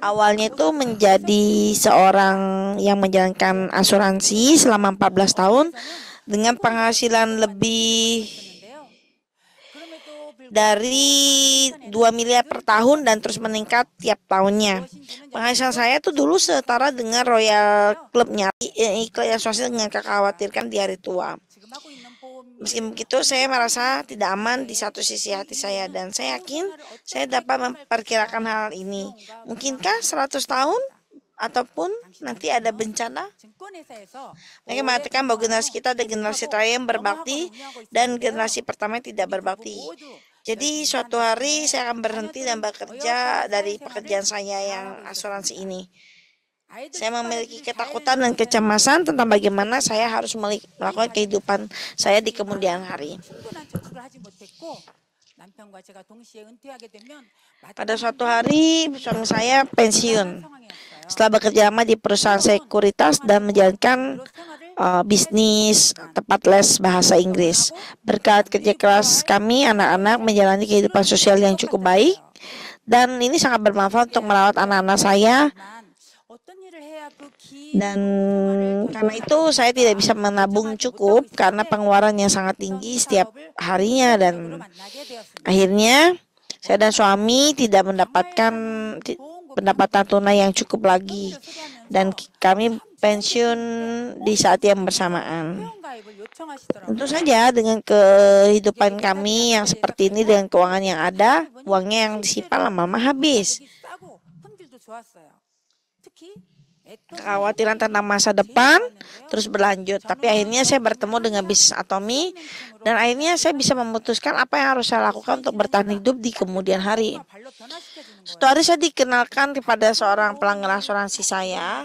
Awalnya itu menjadi seorang yang menjalankan asuransi selama 14 tahun dengan penghasilan lebih dari 2 miliar per tahun dan terus meningkat tiap tahunnya. Penghasilan saya tuh dulu setara dengan Royal Clubnya, iklan asuransi dengan kekhawatirkan di hari tua. Meski begitu, saya merasa tidak aman di satu sisi hati saya dan saya yakin saya dapat memperkirakan hal ini. Mungkinkah 100 tahun ataupun nanti ada bencana? Mereka mengatakan bahwa generasi kita ada generasi terakhir yang berbakti dan generasi pertama yang tidak berbakti. Jadi suatu hari saya akan berhenti dan bekerja dari pekerjaan saya yang asuransi ini. Saya memiliki ketakutan dan kecemasan tentang bagaimana saya harus melakukan kehidupan saya di kemudian hari. Pada suatu hari suami saya pensiun setelah bekerja lama di perusahaan sekuritas dan menjalankan bisnis tempat les bahasa Inggris. Berkat kerja keras kami, anak-anak menjalani kehidupan sosial yang cukup baik dan ini sangat bermanfaat untuk merawat anak-anak saya. Dan karena itu saya tidak bisa menabung cukup karena pengeluaran yang sangat tinggi setiap harinya dan akhirnya saya dan suami tidak mendapatkan pendapatan tunai yang cukup lagi dan kami pensiun di saat yang bersamaan. Tentu saja dengan kehidupan kami yang seperti ini dengan keuangan yang ada, uangnya yang disimpan lama-lama habis. Kekhawatiran tentang masa depan terus berlanjut, tapi akhirnya saya bertemu dengan bisnis Atomi dan akhirnya saya bisa memutuskan apa yang harus saya lakukan untuk bertahan hidup di kemudian hari. Suatu hari saya dikenalkan kepada seorang pelanggan asuransi saya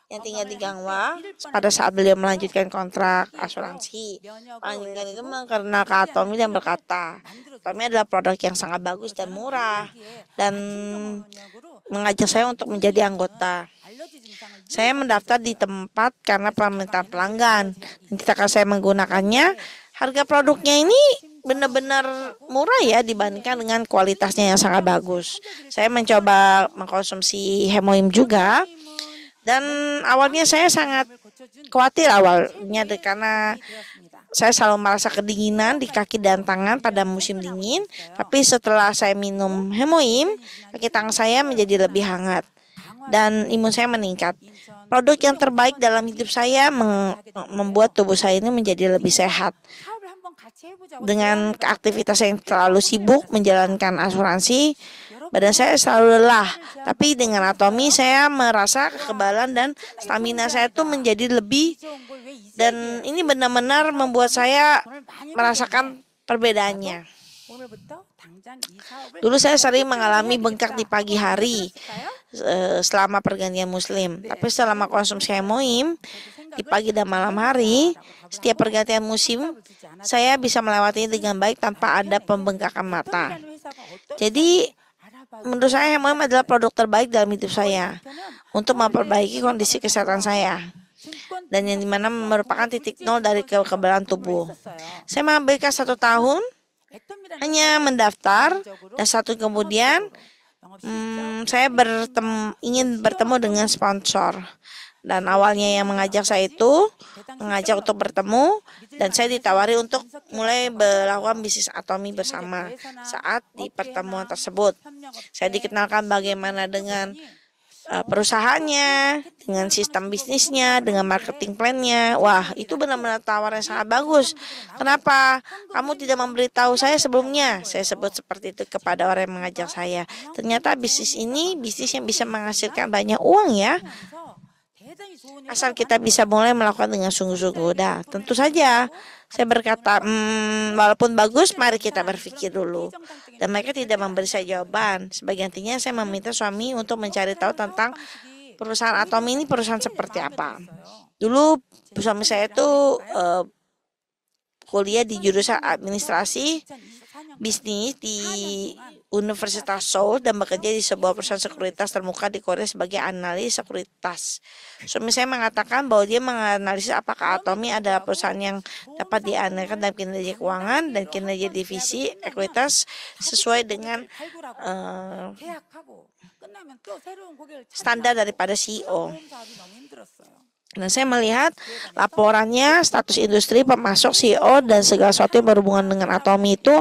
yang tinggal di Gangwa pada saat beliau melanjutkan kontrak asuransi. Pelanggan itu mengenalkan Atomi dan berkata, Atomi adalah produk yang sangat bagus dan murah dan mengajak saya untuk menjadi anggota. Saya mendaftar di tempat karena permintaan pelanggan. Dan ketika saya menggunakannya, harga produknya ini benar-benar murah ya dibandingkan dengan kualitasnya yang sangat bagus. Saya mencoba mengkonsumsi Hemoim juga. Dan awalnya saya sangat khawatir awalnya karena saya selalu merasa kedinginan di kaki dan tangan pada musim dingin. Tapi setelah saya minum Hemoim, kaki tangan saya menjadi lebih hangat dan imun saya meningkat. Produk yang terbaik dalam hidup saya membuat tubuh saya ini menjadi lebih sehat. Dengan aktivitas yang terlalu sibuk menjalankan asuransi, badan saya selalu lelah. Tapi dengan Atomi saya merasa kekebalan dan stamina saya tuh menjadi lebih. Dan ini benar-benar membuat saya merasakan perbedaannya. Dulu saya sering mengalami bengkak di pagi hari selama pergantian musim. Tapi selama konsumsi Hemoim di pagi dan malam hari, setiap pergantian musim, saya bisa melewatinya dengan baik tanpa ada pembengkakan mata. Jadi, menurut saya Hemoim adalah produk terbaik dalam hidup saya untuk memperbaiki kondisi kesehatan saya. Dan yang dimana merupakan titik nol dari kekebalan tubuh. Saya menghabiskan 1 tahun hanya mendaftar dan 1 kemudian saya ingin bertemu dengan sponsor dan awalnya yang mengajak saya itu mengajak untuk bertemu dan saya ditawari untuk mulai melakukan bisnis Atomi bersama. Saat di pertemuan tersebut saya dikenalkan bagaimana dengan perusahaannya, dengan sistem bisnisnya, dengan marketing plan-nya. Wah, itu benar-benar tawaran yang sangat bagus. Kenapa kamu tidak memberitahu saya sebelumnya? Saya sebut seperti itu kepada orang yang mengajak saya. Ternyata bisnis ini bisnis yang bisa menghasilkan banyak uang ya. Asal kita bisa mulai melakukan dengan sungguh-sungguh. Dah, tentu saja saya berkata, walaupun bagus, mari kita berpikir dulu. Dan mereka tidak memberi saya jawaban. Sebagai intinya, saya meminta suami untuk mencari tahu tentang perusahaan Atomi ini perusahaan seperti apa. Dulu suami saya itu kuliah di jurusan administrasi bisnis di Universitas Seoul dan bekerja di sebuah perusahaan sekuritas termuka di Korea sebagai analis sekuritas. Suami saya mengatakan bahwa dia menganalisis apakah Atomy adalah perusahaan yang dapat diandalkan dalam kinerja keuangan dan kinerja divisi ekuitas sesuai dengan standar daripada CEO. Dan saya melihat laporannya, status industri, pemasok, CEO, dan segala sesuatu yang berhubungan dengan Atomy itu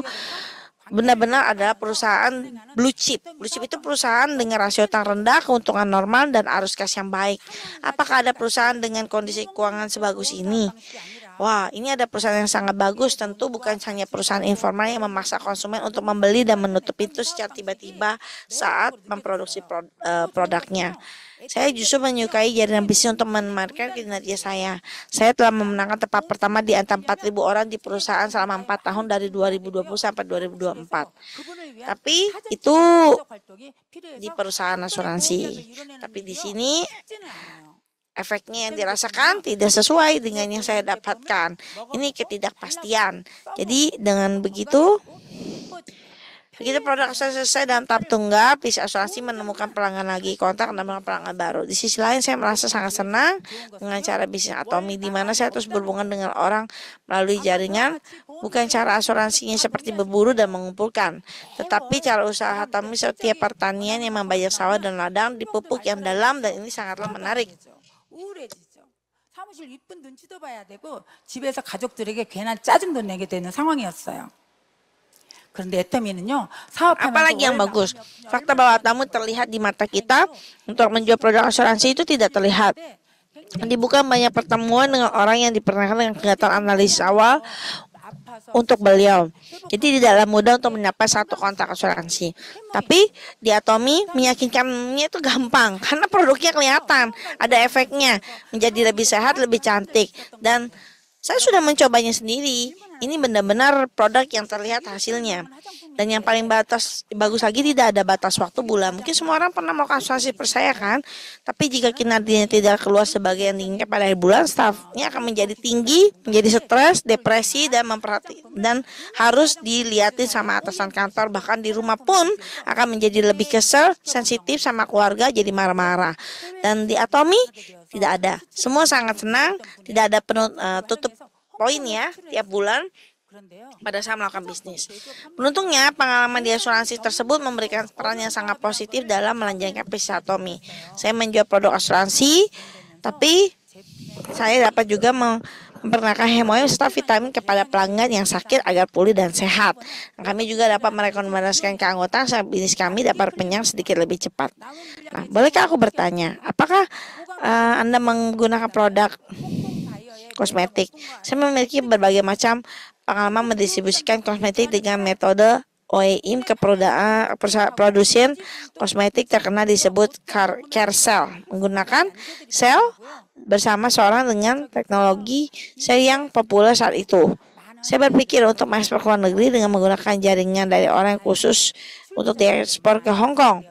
benar-benar adalah perusahaan blue chip. Blue chip itu perusahaan dengan rasio utang rendah, keuntungan normal, dan arus kas yang baik. Apakah ada perusahaan dengan kondisi keuangan sebagus ini? Wah, ini ada perusahaan yang sangat bagus. Tentu bukan hanya perusahaan informal yang memaksa konsumen untuk membeli dan menutup pintu secara tiba-tiba saat memproduksi produknya. Saya justru menyukai jaringan bisnis untuk menamarkan kinerja saya. Saya telah memenangkan tempat pertama di antara 4.000 orang di perusahaan selama 4 tahun dari 2020 sampai 2024. Tapi itu di perusahaan asuransi. Tapi di sini efeknya yang dirasakan tidak sesuai dengan yang saya dapatkan. Ini ketidakpastian. Jadi dengan begitu produk selesai dalam tahap tunggal, bisnis asuransi menemukan pelanggan lagi, kontak dan pelanggan baru. Di sisi lain, saya merasa sangat senang dengan cara bisnis Atomy, di mana saya terus berhubungan dengan orang melalui jaringan, bukan cara asuransinya seperti berburu dan mengumpulkan, tetapi cara usaha Atomy setiap pertanian yang membayar sawah dan ladang di pupuk yang dalam, dan ini sangatlah menarik. 사무실 이쁜 눈치도 봐야 되고 집에서 가족들에게 괜한 짜증도 내게 되는 상황이었어요. Apalagi yang bagus, fakta bahwa tamu terlihat di mata kita untuk menjual produk asuransi itu tidak terlihat. Dibuka banyak pertemuan dengan orang yang diperkenalkan dengan kegiatan analisis awal untuk beliau. Jadi tidaklah mudah untuk mendapat satu kontrak asuransi. Tapi di Atomy meyakinkannya itu gampang karena produknya kelihatan, ada efeknya, menjadi lebih sehat, lebih cantik, dan saya sudah mencobanya sendiri. Ini benar-benar produk yang terlihat hasilnya. Dan yang paling bagus lagi, tidak ada batas waktu bulan. Mungkin semua orang pernah melakukan asuransi percaya kan? Tapi jika kinerjanya tidak keluar sebagai yang diinginkan pada akhir bulan, stafnya akan menjadi tinggi, menjadi stres, depresi, dan harus dilihatin sama atasan kantor. Bahkan di rumah pun akan menjadi lebih kesel, sensitif sama keluarga, jadi marah-marah. Dan di Atomy tidak ada. Semua sangat senang, tidak ada tutup poin ya tiap bulan pada saat melakukan bisnis. Beruntungnya pengalaman di asuransi tersebut memberikan peran yang sangat positif dalam melanjutkan bisnis Atomy. Saya menjual produk asuransi, tapi saya dapat juga memperkenalkan hemoin serta vitamin kepada pelanggan yang sakit agar pulih dan sehat. Kami juga dapat merekomendasikan ke anggota saat bisnis kami dapat kenyang sedikit lebih cepat. Nah, bolehkah aku bertanya, apakah Anda menggunakan produk kosmetik? Saya memiliki berbagai macam pengalaman mendistribusikan kosmetik dengan metode OEM ke produsen kosmetik terkenal disebut Carousel, menggunakan sel bersama seorang dengan teknologi sel yang populer saat itu. Saya berpikir untuk mengekspor ke luar negeri dengan menggunakan jaringan dari orang khusus untuk diekspor ke Hong Kong.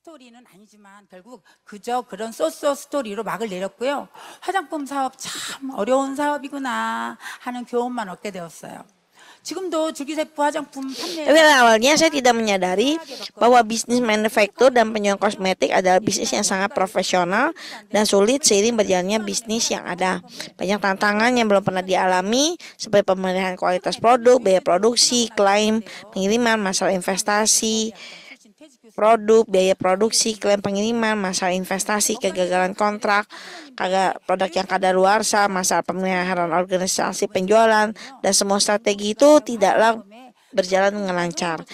스토리는 아니지만 결국 그저 그런 소스 스토리로 막을 내렸고요. 화장품 사업 참 어려운 사업이구나 하는 교훈만 얻게 되었어요. 지금도 줄기세포 화장품 판매. Awalnya saya tidak menyadari bahwa bisnis manufaktur dan penjualan kosmetik adalah bisnis yang sangat profesional dan sulit seiring berjalannya bisnis yang ada. Banyak tantangan yang belum pernah dialami seperti pemilihan kualitas produk, biaya produksi, klaim pengiriman, masalah investasi produk, biaya produksi, klaim pengiriman, masalah investasi, kegagalan kontrak, produk yang kadaluarsa, masalah pemeliharaan organisasi penjualan, dan semua strategi itu tidaklah berjalan dengan lancar.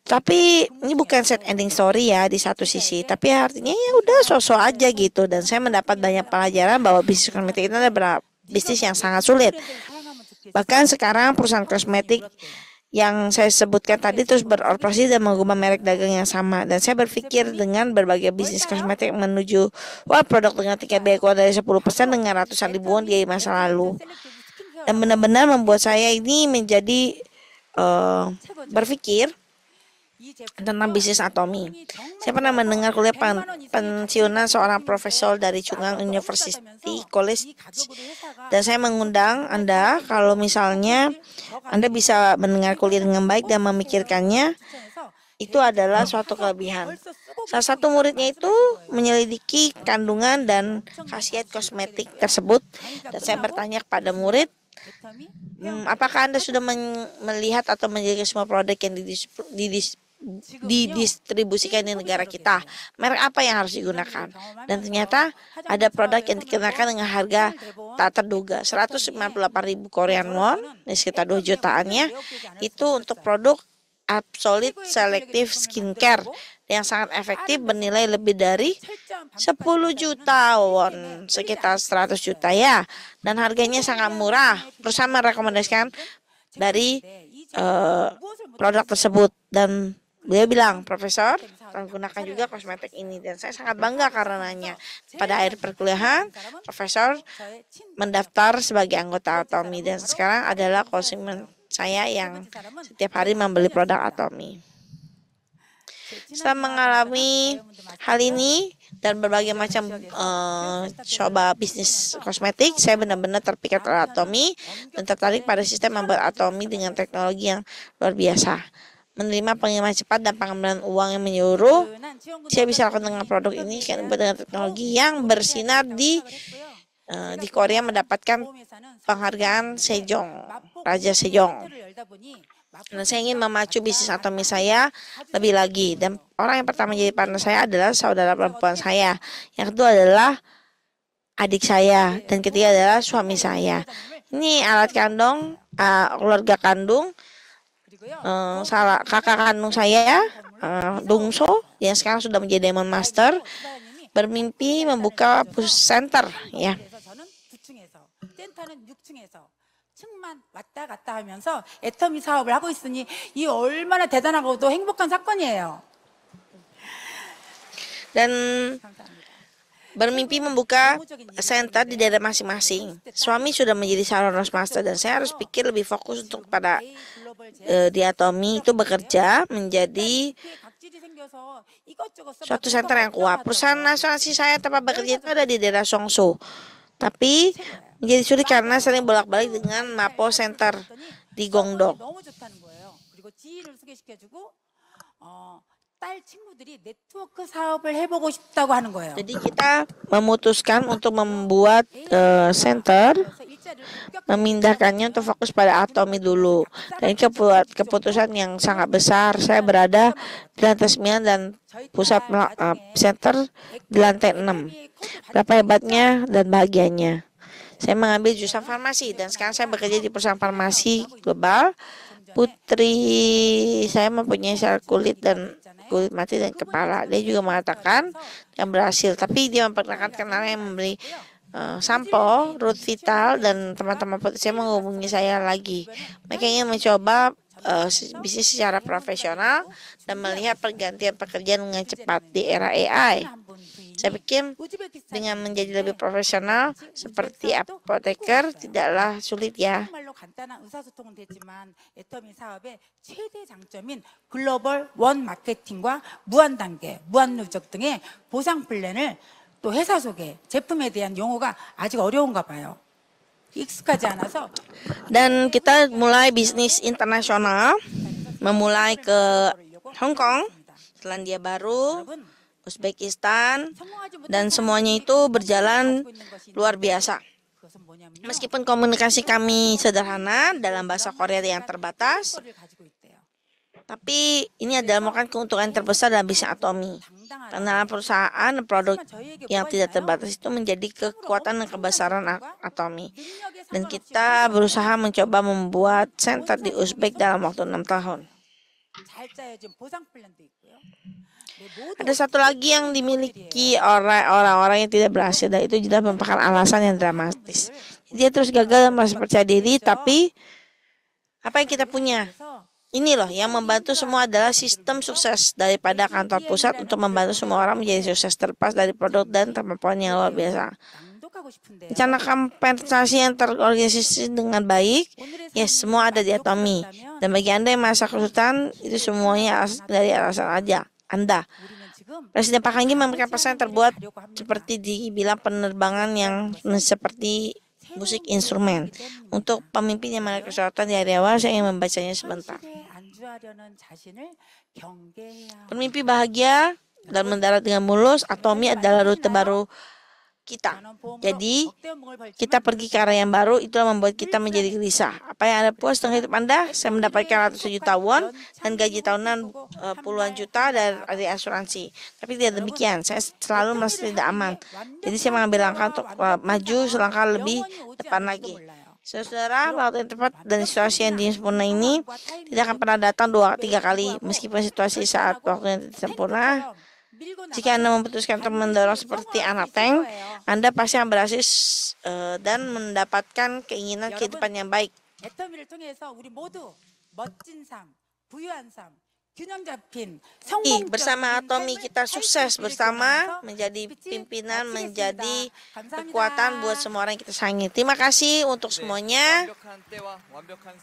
Tapi ini bukan set ending story ya di satu sisi, tapi artinya ya udah sosok aja gitu. Dan saya mendapat banyak pelajaran bahwa bisnis kosmetik itu adalah bisnis yang sangat sulit. Bahkan sekarang perusahaan kosmetik yang saya sebutkan tadi terus beroperasi dan mengubah merek dagang yang sama. Dan saya berpikir dengan berbagai bisnis kosmetik menuju produk dengan tingkat biaya keluar dari 10% dengan ratusan ribuan di masa lalu. Dan benar-benar membuat saya ini menjadi berpikir tentang bisnis Atomi. Saya pernah mendengar kuliah pensiunan seorang profesor dari Chunggang University College, dan saya mengundang Anda kalau misalnya Anda bisa mendengar kuliah dengan baik dan memikirkannya, itu adalah suatu kelebihan. Salah satu muridnya itu menyelidiki kandungan dan khasiat kosmetik tersebut, dan saya bertanya kepada murid, apakah Anda sudah melihat atau menjaga semua produk yang didistribusikan di negara kita? Merek apa yang harus digunakan? Dan ternyata ada produk yang dikenakan dengan harga tak terduga, 198.000 Korean won, sekitar 2 jutaannya, itu untuk produk Absolute Selective Skincare yang sangat efektif bernilai lebih dari 10 juta won, sekitar 100 juta ya, dan harganya sangat murah. Perusahaan merekomendasikan dari produk tersebut, dan beliau bilang, Profesor, menggunakan juga kosmetik ini, dan saya sangat bangga karenanya. Pada akhir perkuliahan, Profesor mendaftar sebagai anggota Atomi, dan sekarang adalah konsumen saya yang setiap hari membeli produk Atomi. Setelah mengalami hal ini dan berbagai macam coba bisnis kosmetik, saya benar-benar terpikat oleh Atomi dan tertarik pada sistem membuat Atomi dengan teknologi yang luar biasa. Menerima pengiriman cepat dan pengambilan uang yang menyeluruh, saya bisa lakukan dengan produk ini dengan teknologi yang bersinar di Korea, mendapatkan penghargaan Sejong, Raja Sejong. Dan saya ingin memacu bisnis Atomi saya lebih lagi. Dan orang yang pertama jadi partner saya adalah saudara perempuan saya. Yang kedua adalah adik saya. Dan ketiga adalah suami saya. Ini alat kandung, keluarga kandung, kakak kandung saya, Dungso, yang sekarang sudah menjadi Diamond Master, bermimpi membuka center, ya. 센터는 6층에서 층만 왔다 갔다 하면서 애터미 사업을 하고 있으니 이 얼마나 대단하고 또 행복한 사건이에요. Dan bermimpi membuka center di daerah masing-masing. Suami sudah menjadi salon Rose Master, dan saya harus pikir lebih fokus untuk pada di Atomi itu bekerja menjadi suatu center yang kuat. Perusahaan asuransi saya tempat bekerja itu ada di daerah Songso, tapi menjadi sulit karena sering bolak-balik dengan Mapo Center di Gongdong. Jadi kita memutuskan untuk membuat center, memindahkannya untuk fokus pada Atomi dulu. Dan keputusan yang sangat besar. Saya berada di lantai 9 dan pusat center di lantai 6. Berapa hebatnya dan bahagianya. Saya mengambil jurusan farmasi dan sekarang saya bekerja di perusahaan farmasi global. Putri saya mempunyai sel kulit mati dan kepala. Dia juga mengatakan yang berhasil, tapi dia memperkenalkan orang yang membeli sampo, Root Vital, dan teman-teman putri saya menghubungi saya lagi. Mereka ingin mencoba bisnis secara profesional dan melihat pergantian pekerjaan dengan cepat di era AI. Saya pikir dengan menjadi lebih profesional seperti apoteker tidaklah sulit ya. 글로벌 원 마케팅과 무한 단계, 무한 누적 등의 보상 플랜을 또 회사 속에 제품에 대한 용어가 아직 어려운가 봐요. 익숙하지 않아서. Dan kita mulai bisnis internasional, memulai ke Hong Kong, Selandia Baru, Uzbekistan, dan semuanya itu berjalan luar biasa. Meskipun komunikasi kami sederhana dalam bahasa Korea yang terbatas, tapi ini adalah merupakan keuntungan terbesar dalam bisnis Atomi. Karena perusahaan produk yang tidak terbatas itu menjadi kekuatan dan kebesaran Atomi. Dan kita berusaha mencoba membuat center di Uzbek dalam waktu 6 tahun. Ada satu lagi yang dimiliki orang-orang yang tidak berhasil, dan itu jelas merupakan alasan yang dramatis. Dia terus gagal dan merasa percaya diri, tapi apa yang kita punya? Ini loh yang membantu semua adalah sistem sukses daripada kantor pusat untuk membantu semua orang menjadi sukses terlepas dari produk dan kemampuan yang luar biasa. 기억하고 싶은데요. Rencana kompensasi yang terorganisasi dengan baik, ya semua ada di Atomi. Dan bagi Anda yang merasa kesulitan, itu semuanya dari alasan aja Anda. 우리는 지금 Presiden Pak Hanggi memberikan pesan yang terbuat 가려고 합니다. seperti dibilang penerbangan yang seperti musik instrumen. Untuk pemimpin yang mengalami kesulitan di hari awal, saya ingin membacanya sebentar. 현실에 안주하려는 자신을 경계해야 합니다. Bermimpi bahagia dan mendarat dengan mulus, Atomi adalah rute baru kita. 저는 보험으로 Jadi, 억대의 목을 벌지만 kita pergi ke arah yang baru, itulah membuat kita menjadi gelisah. Apa yang Anda puas dengan hidup Anda? Saya mendapatkan ratus juta won dan gaji tahunan puluhan juta dari asuransi. Tapi tidak demikian, saya selalu merasa tidak aman. Jadi saya mengambil langkah untuk maju selangkah lebih depan lagi. Saudara, waktu yang tepat dan situasi yang tidak sempurna ini tidak akan pernah datang 2-3 kali. Meskipun situasi saat waktu yang tidak sempurna, jika Anda memutuskan untuk mendorong seperti anak tank, Anda pasti akan berhasil dan mendapatkan keinginan kehidupan yang baik. 애터미를 통해서 우리 모두 멋진 삶, 부유한 삶, 균형 잡힌 성공적인 Bersama Atomi kita 삶을 sukses 살수 있기를 bersama, 기원하면서 menjadi 빛이 pimpinan, 마치겠습니다. menjadi 감사합니다. kekuatan buat semua orang yang kita sayangi. Terima kasih untuk semuanya. 완벽한 때와 완벽한